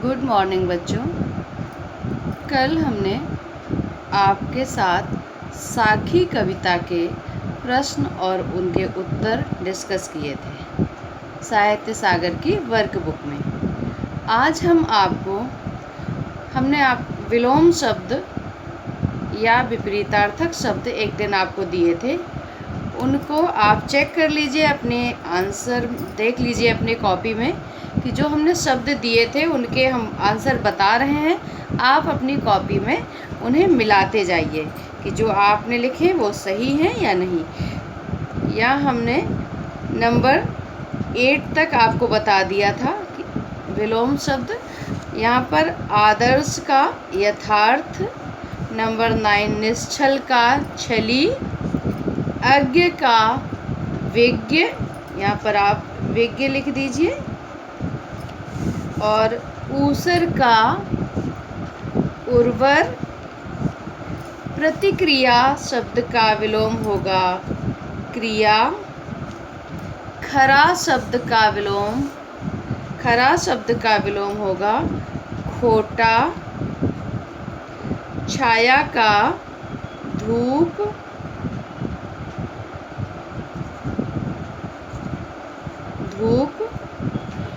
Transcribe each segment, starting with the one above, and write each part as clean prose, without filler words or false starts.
Good morning बच्चों। कल हमने आपके साथ साखी कविता के प्रश्न और उनके उत्तर डिस्कस किए थे साहित्य सागर की वर्कबुक में। आज हमने विलोम शब्द या विपरीतार्थक शब्द एक दिन आपको दिए थे, उनको आप चेक कर लीजिए, अपने आंसर देख लीजिए अपने कॉपी में कि जो हमने शब्द दिए थे उनके हम आंसर बता रहे हैं। आप अपनी कॉपी में उन्हें मिलाते जाइए कि जो आपने लिखे वो सही हैं या नहीं। या हमने नंबर 8 तक आपको बता दिया था कि विलोम शब्द, यहाँ पर आदर्श का यथार्थ, नंबर 9 निश्छल का छली, अज्ञ का विज्ञ, यहाँ पर आप विज्ञ लिख दीजिए, और ऊसर का उर्वर। प्रतिक्रिया शब्द का विलोम होगा क्रिया। खरा शब्द का विलोम होगा खोटा। छाया का धूप,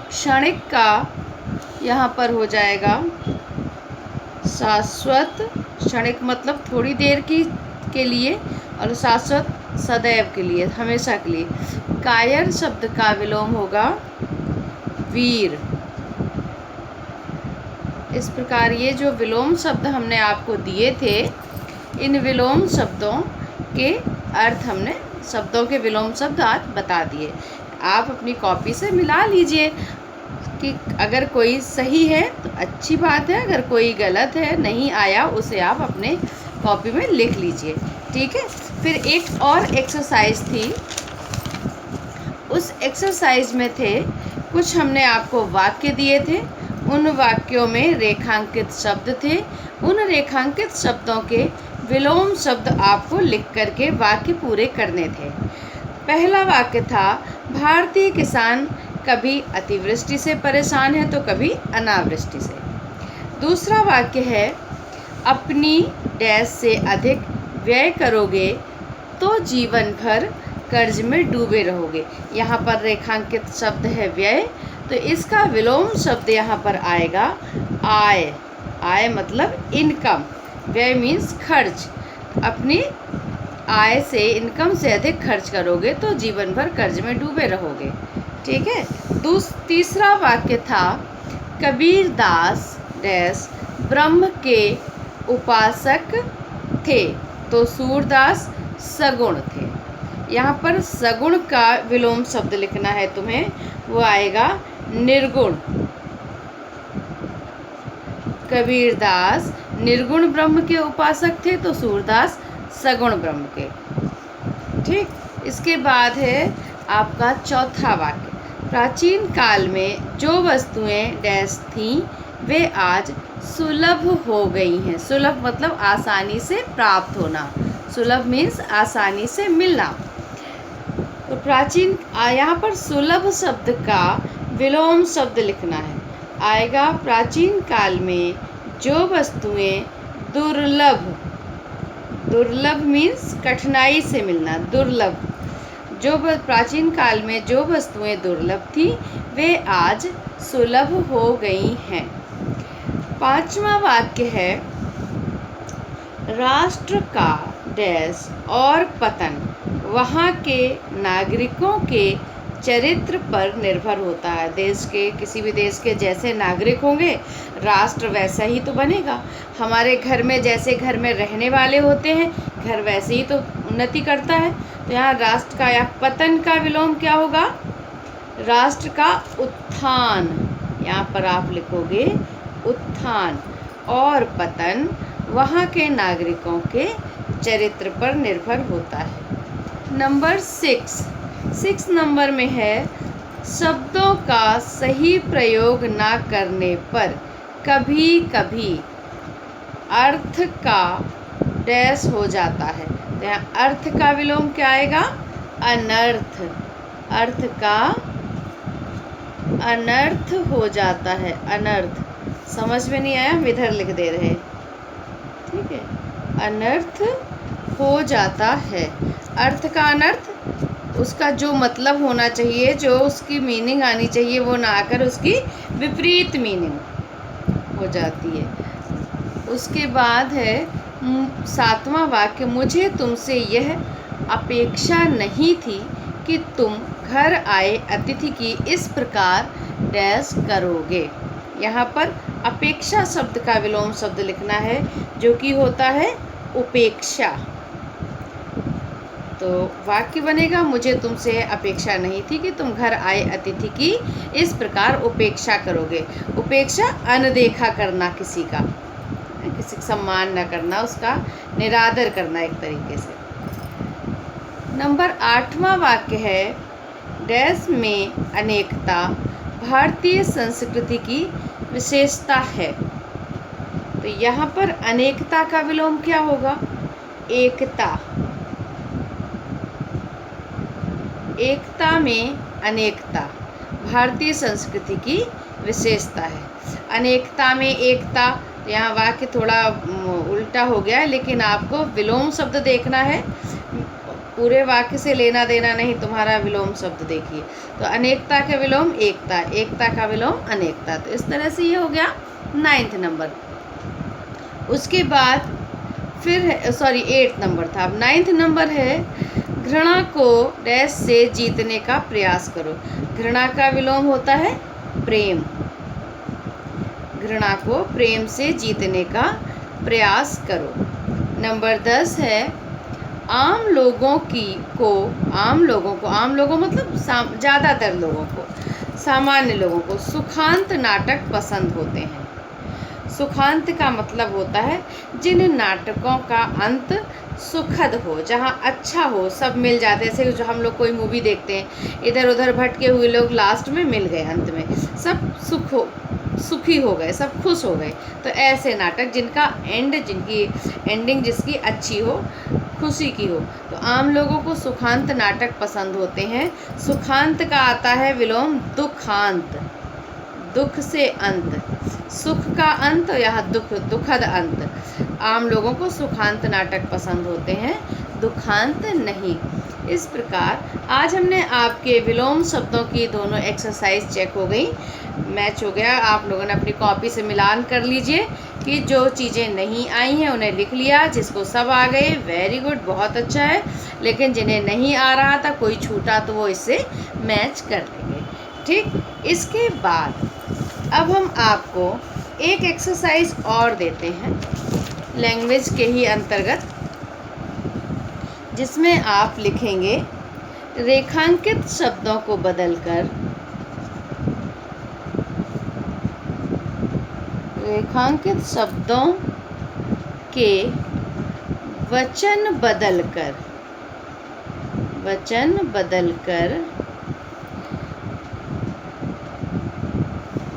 क्षणिक का यहाँ पर हो जाएगा शाश्वत। क्षणिक मतलब थोड़ी देर के लिए, और शाश्वत सदैव के लिए, हमेशा के लिए। कायर शब्द का विलोम होगा वीर। इस प्रकार ये जो विलोम शब्द हमने आपको दिए थे, इन विलोम शब्दों के अर्थ हमने शब्दों के विलोम शब्द आज बता दिए। आप अपनी कॉपी से मिला लीजिए कि अगर कोई सही है तो अच्छी बात है, अगर कोई गलत है, नहीं आया, उसे आप अपने कॉपी में लिख लीजिए। ठीक है। फिर एक और एक्सरसाइज थी, उस एक्सरसाइज में थे कुछ हमने आपको वाक्य दिए थे, उन वाक्यों में रेखांकित शब्द थे। उन रेखांकित शब्दों के विलोम शब्द आपको लिख करके वाक्य पूरे करने थे। पहला वाक्य था भारतीय किसान कभी अतिवृष्टि से परेशान है तो कभी अनावृष्टि से। दूसरा वाक्य है अपनी डैश से अधिक व्यय करोगे तो जीवन भर कर्ज में डूबे रहोगे। यहाँ पर रेखांकित शब्द है व्यय, तो इसका विलोम शब्द यहाँ पर आएगा आय। आय मतलब इनकम, व्यय मीन्स खर्च। अपनी आय से, इनकम से अधिक खर्च करोगे तो जीवन भर कर्ज में डूबे रहोगे। ठीक है। तीसरा वाक्य था कबीर दास डैश ब्रह्म के उपासक थे तो सूरदास सगुण थे। यहाँ पर सगुण का विलोम शब्द लिखना है तुम्हें, वो आएगा निर्गुण। कबीर दास निर्गुण ब्रह्म के उपासक थे तो सूरदास सगुण ब्रह्म के। ठीक। इसके बाद है आपका चौथा वाक्य, प्राचीन काल में जो वस्तुएं डैश थीं वे आज सुलभ हो गई हैं। सुलभ मतलब आसानी से प्राप्त होना, सुलभ मीन्स आसानी से मिलना। तो प्राचीन, यहाँ पर सुलभ शब्द का विलोम शब्द लिखना है, आएगा प्राचीन काल में जो वस्तुएं दुर्लभ। दुर्लभ मीन्स कठिनाई से मिलना, दुर्लभ। जो प्राचीन काल में जो वस्तुएं दुर्लभ थी वे आज सुलभ हो गई हैं। पांचवा वाक्य है राष्ट्र का डैश और पतन वहाँ के नागरिकों के चरित्र पर निर्भर होता है। देश के, किसी भी देश के जैसे नागरिक होंगे राष्ट्र वैसा ही तो बनेगा। हमारे घर में जैसे घर में रहने वाले होते हैं, घर वैसे ही तो उन्नति करता है। तो यहाँ राष्ट्र का या पतन का विलोम क्या होगा? राष्ट्र का उत्थान। यहाँ पर आप लिखोगे उत्थान, और पतन वहाँ के नागरिकों के चरित्र पर निर्भर होता है। नंबर 6 नंबर में है शब्दों का सही प्रयोग ना करने पर कभी कभी अर्थ का डैश हो जाता है। तो यहाँ अर्थ का विलोम क्या आएगा? अनर्थ। अर्थ का अनर्थ हो जाता है, अनर्थ। समझ में नहीं आया हम इधर लिख दे रहे, ठीक है। अनर्थ हो जाता है। अर्थ का अनर्थ, उसका जो मतलब होना चाहिए, जो उसकी मीनिंग आनी चाहिए, वो ना आकर उसकी विपरीत मीनिंग हो जाती है। उसके बाद है 7वां वाक्य, मुझे तुमसे यह अपेक्षा नहीं थी कि तुम घर आए अतिथि की इस प्रकार डैश करोगे। यहाँ पर अपेक्षा शब्द का विलोम शब्द लिखना है, जो कि होता है उपेक्षा। तो वाक्य बनेगा, मुझे तुमसे अपेक्षा नहीं थी कि तुम घर आए अतिथि की इस प्रकार उपेक्षा करोगे। उपेक्षा अनदेखा करना, किसी का सम्मान न करना, उसका निरादर करना एक तरीके से। नंबर 8वां वाक्य है, डैश में अनेकता भारतीय संस्कृति की विशेषता है। तो यहाँ पर अनेकता का विलोम क्या होगा? एकता। एकता में अनेकता भारतीय संस्कृति की विशेषता है। अनेकता में एकता, यहाँ वाक्य थोड़ा उल्टा हो गया है, लेकिन आपको विलोम शब्द देखना है, पूरे वाक्य से लेना देना नहीं, तुम्हारा विलोम शब्द देखिए। तो अनेकता का विलोम एकता, एकता का विलोम अनेकता। तो इस तरह से ये हो गया 9th नंबर। उसके बाद फिर 8th नंबर था, अब 9th नंबर है, घृणा को डैश से जीतने का प्रयास करो। घृणा का विलोम होता है प्रेम। घृणा को प्रेम से जीतने का प्रयास करो। नंबर 10 है, आम लोगों मतलब ज़्यादातर लोगों को, सामान्य लोगों को सुखांत नाटक पसंद होते हैं। सुखांत का मतलब होता है जिन नाटकों का अंत सुखद हो, जहाँ अच्छा हो, सब मिल जाते हैं। जैसे जो हम लोग कोई मूवी देखते हैं, इधर उधर भटके हुए लोग लास्ट में मिल गए, अंत में सब सुखी हो गए, सब खुश हो गए। तो ऐसे नाटक जिनका जिनकी एंडिंग जिसकी अच्छी हो, खुशी की हो, तो आम लोगों को सुखांत नाटक पसंद होते हैं। सुखांत का आता है विलोम दुखांत, दुख से अंत, सुख का अंत, यहाँ दुखद अंत। आम लोगों को सुखांत नाटक पसंद होते हैं, दुखांत नहीं। इस प्रकार आज हमने आपके विलोम शब्दों की दोनों एक्सरसाइज चेक हो गई, मैच हो गया। आप लोगों ने अपनी कॉपी से मिलान कर लीजिए कि जो चीज़ें नहीं आई हैं उन्हें लिख लिया, जिसको सब आ गए वेरी गुड, बहुत अच्छा है। लेकिन जिन्हें नहीं आ रहा था, कोई छूटा, तो वो इससे मैच कर लेंगे, ठीक। इसके बाद अब हम आपको एक एक्सरसाइज और देते हैं लैंग्वेज के ही अंतर्गत, जिसमें आप लिखेंगे रेखांकित शब्दों को बदलकर, रेखांकित शब्दों के वचन बदलकर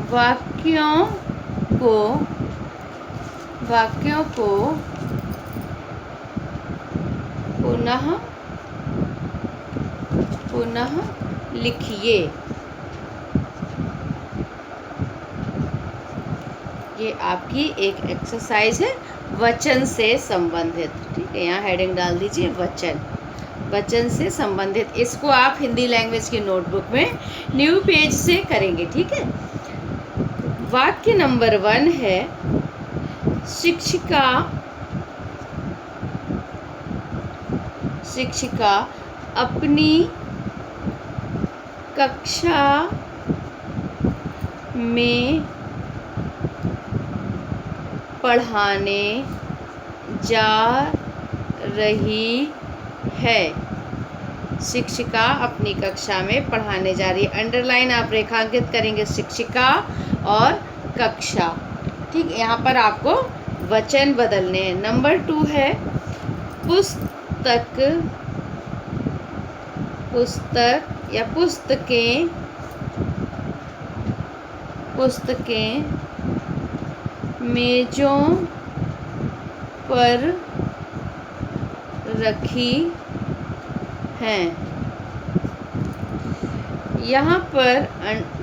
वाक्यों को पुनः लिखिए। ये आपकी एक एक्सरसाइज है वचन से संबंधित, ठीक है। यहाँ हेडिंग डाल दीजिए वचन से संबंधित। इसको आप हिंदी लैंग्वेज की नोटबुक में न्यू पेज से करेंगे, ठीक है। वाक्य नंबर 1 है, शिक्षिका अपनी कक्षा में पढ़ाने जा रही है। शिक्षिका अपनी कक्षा में पढ़ाने जा रही है। अंडरलाइन आप रेखांकित करेंगे शिक्षिका और कक्षा, ठीक। यहाँ पर आपको वचन बदलने हैं। नंबर 2 है, पुस्तक या पुस्तकें मेजों पर रखी हैं। यहाँ पर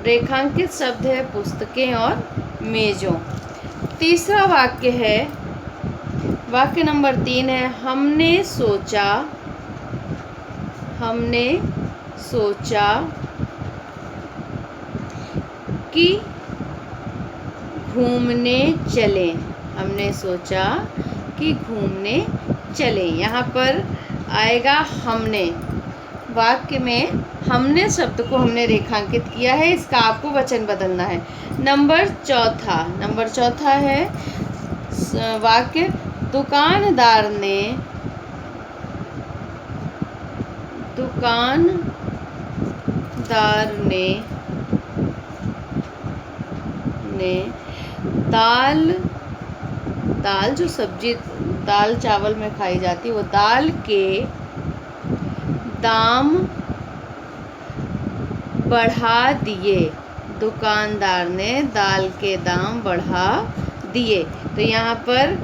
रेखांकित शब्द है पुस्तकें और मेजों। तीसरा वाक्य है, वाक्य नंबर 3 है, हमने सोचा कि घूमने चलें। हमने सोचा कि घूमने चलें। यहाँ पर आएगा हमने। वाक्य में हमने शब्द को हमने रेखांकित किया है, इसका आपको वचन बदलना है। नंबर चौथा है वाक्य, दुकानदार ने दाल जो सब्जी दाल चावल में खाई जाती है, वो दाल के दाम बढ़ा दिए। दुकानदार ने दाल के दाम बढ़ा दिए। तो यहाँ पर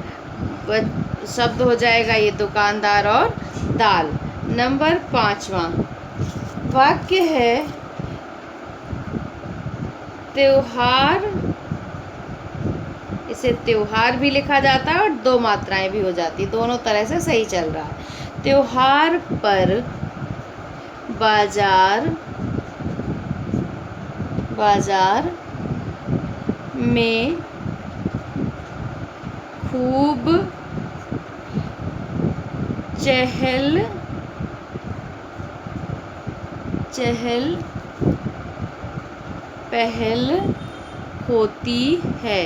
शब्द हो जाएगा ये दुकानदार और दाल। नंबर 5वां वाक्य है, त्योहार। इसे त्योहार भी लिखा जाता है और 2 मात्राएं भी हो जाती, दोनों तरह से सही चल रहा है। त्योहार पर बाजार में खूब चहल पहल होती है।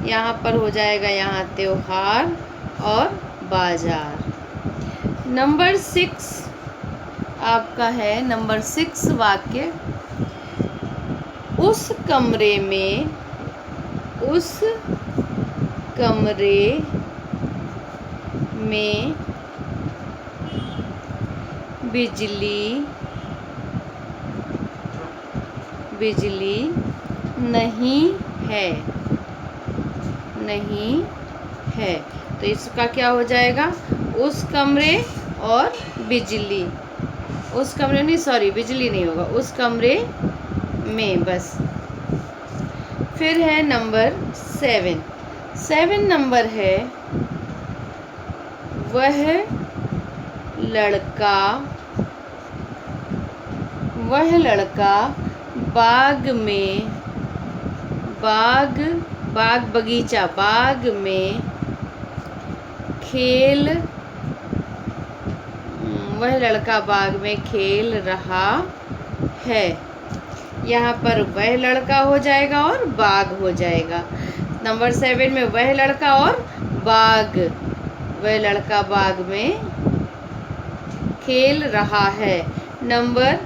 यहाँ पर हो जाएगा यहाँ त्योहार और बाजार। नंबर 6 आपका है, नंबर 6 वाक्य, उस कमरे में बिजली नहीं है। तो इसका क्या हो जाएगा, उस कमरे और बिजली, उस कमरे नहीं, सॉरी बिजली नहीं होगा, उस कमरे में बस। फिर है नंबर 7 नंबर है, वह लड़का बाग में खेल रहा है। यहाँ पर वह लड़का हो जाएगा और बाग हो जाएगा। नंबर 7 में वह लड़का और बाग, वह लड़का बाग में खेल रहा है। नंबर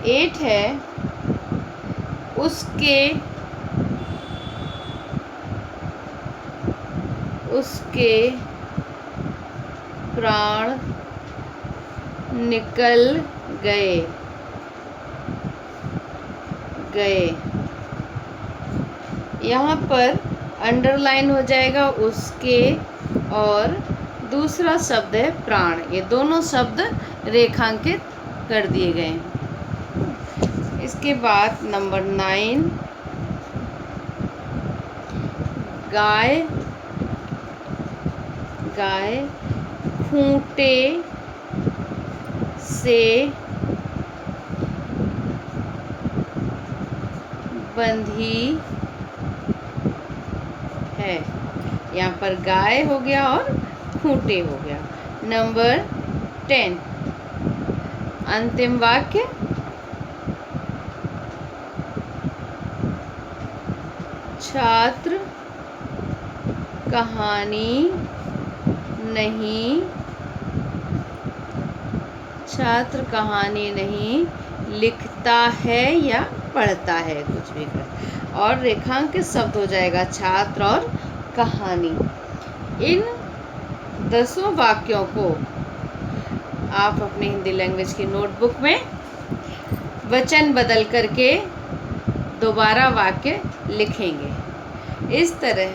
8 है, उसके प्राण निकल गए। यहाँ पर अंडरलाइन हो जाएगा उसके, और दूसरा शब्द है प्राण। ये दोनों शब्द रेखांकित कर दिए गए। इसके बाद नंबर 9, गाय खूंटे से बंधी है। यहाँ पर गाय हो गया और खूंटे हो गया। नंबर 10 अंतिम वाक्य, छात्र कहानी नहीं लिखता है या पढ़ता है, कुछ भी कर, और रेखांकित शब्द हो जाएगा छात्र और कहानी। इन 10 वाक्यों को आप अपने हिंदी लैंग्वेज की नोटबुक में वचन बदल करके दोबारा वाक्य लिखेंगे इस तरह,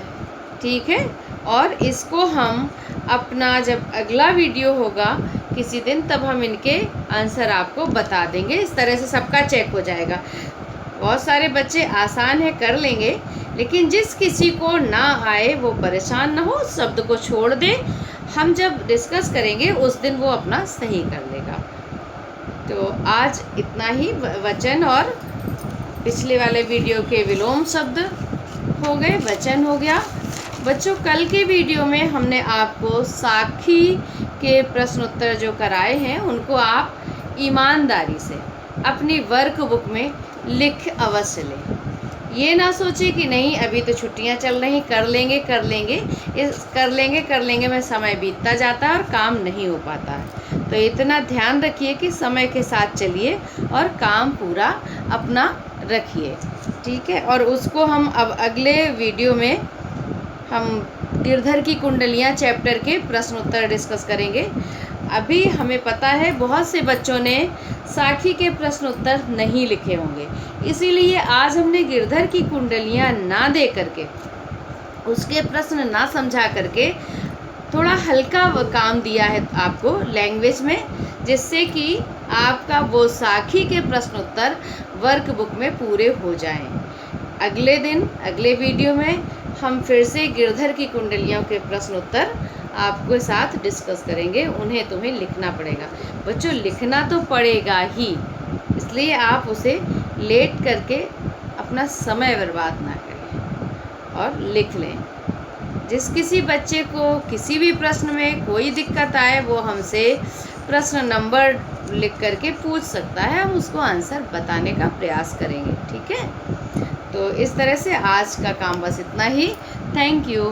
ठीक है। और इसको हम अपना जब अगला वीडियो होगा किसी दिन, तब हम इनके आंसर आपको बता देंगे। इस तरह से सबका चेक हो जाएगा। बहुत सारे बच्चे आसान है कर लेंगे, लेकिन जिस किसी को ना आए वो परेशान ना हो, शब्द को छोड़ दे। हम जब डिस्कस करेंगे उस दिन वो अपना सही कर लेगा। तो आज इतना ही वचन, और पिछले वाले वीडियो के विलोम शब्द हो गए, वचन हो गया। बच्चों कल के वीडियो में हमने आपको साखी के प्रश्न उत्तर जो कराए हैं उनको आप ईमानदारी से अपनी वर्कबुक में लिख अवश्य लें। ये ना सोचे कि नहीं अभी तो छुट्टियां चल रही, कर लेंगे में समय बीतता जाता है और काम नहीं हो पाता है। तो इतना ध्यान रखिए कि समय के साथ चलिए और काम पूरा अपना रखिए, ठीक है। और उसको हम अब अगले वीडियो में हम गिरधर की कुंडलियां चैप्टर के प्रश्न उत्तर डिस्कस करेंगे। अभी हमें पता है बहुत से बच्चों ने साखी के प्रश्न उत्तर नहीं लिखे होंगे, इसीलिए आज हमने गिरधर की कुंडलियां ना दे करके, उसके प्रश्न ना समझा करके थोड़ा हल्का काम दिया है आपको लैंग्वेज में, जिससे कि आपका वो साखी के प्रश्न उत्तर वर्कबुक में पूरे हो जाएं। अगले दिन अगले वीडियो में हम फिर से गिरधर की कुंडलियों के प्रश्न उत्तर आपके साथ डिस्कस करेंगे। उन्हें तुम्हें लिखना पड़ेगा बच्चों, लिखना तो पड़ेगा ही, इसलिए आप उसे लेट करके अपना समय बर्बाद ना करें और लिख लें। जिस किसी बच्चे को किसी भी प्रश्न में कोई दिक्कत आए वो हमसे प्रश्न नंबर लिख करके पूछ सकता है, हम उसको आंसर बताने का प्रयास करेंगे, ठीक है। तो इस तरह से आज का काम बस इतना ही। Thank you.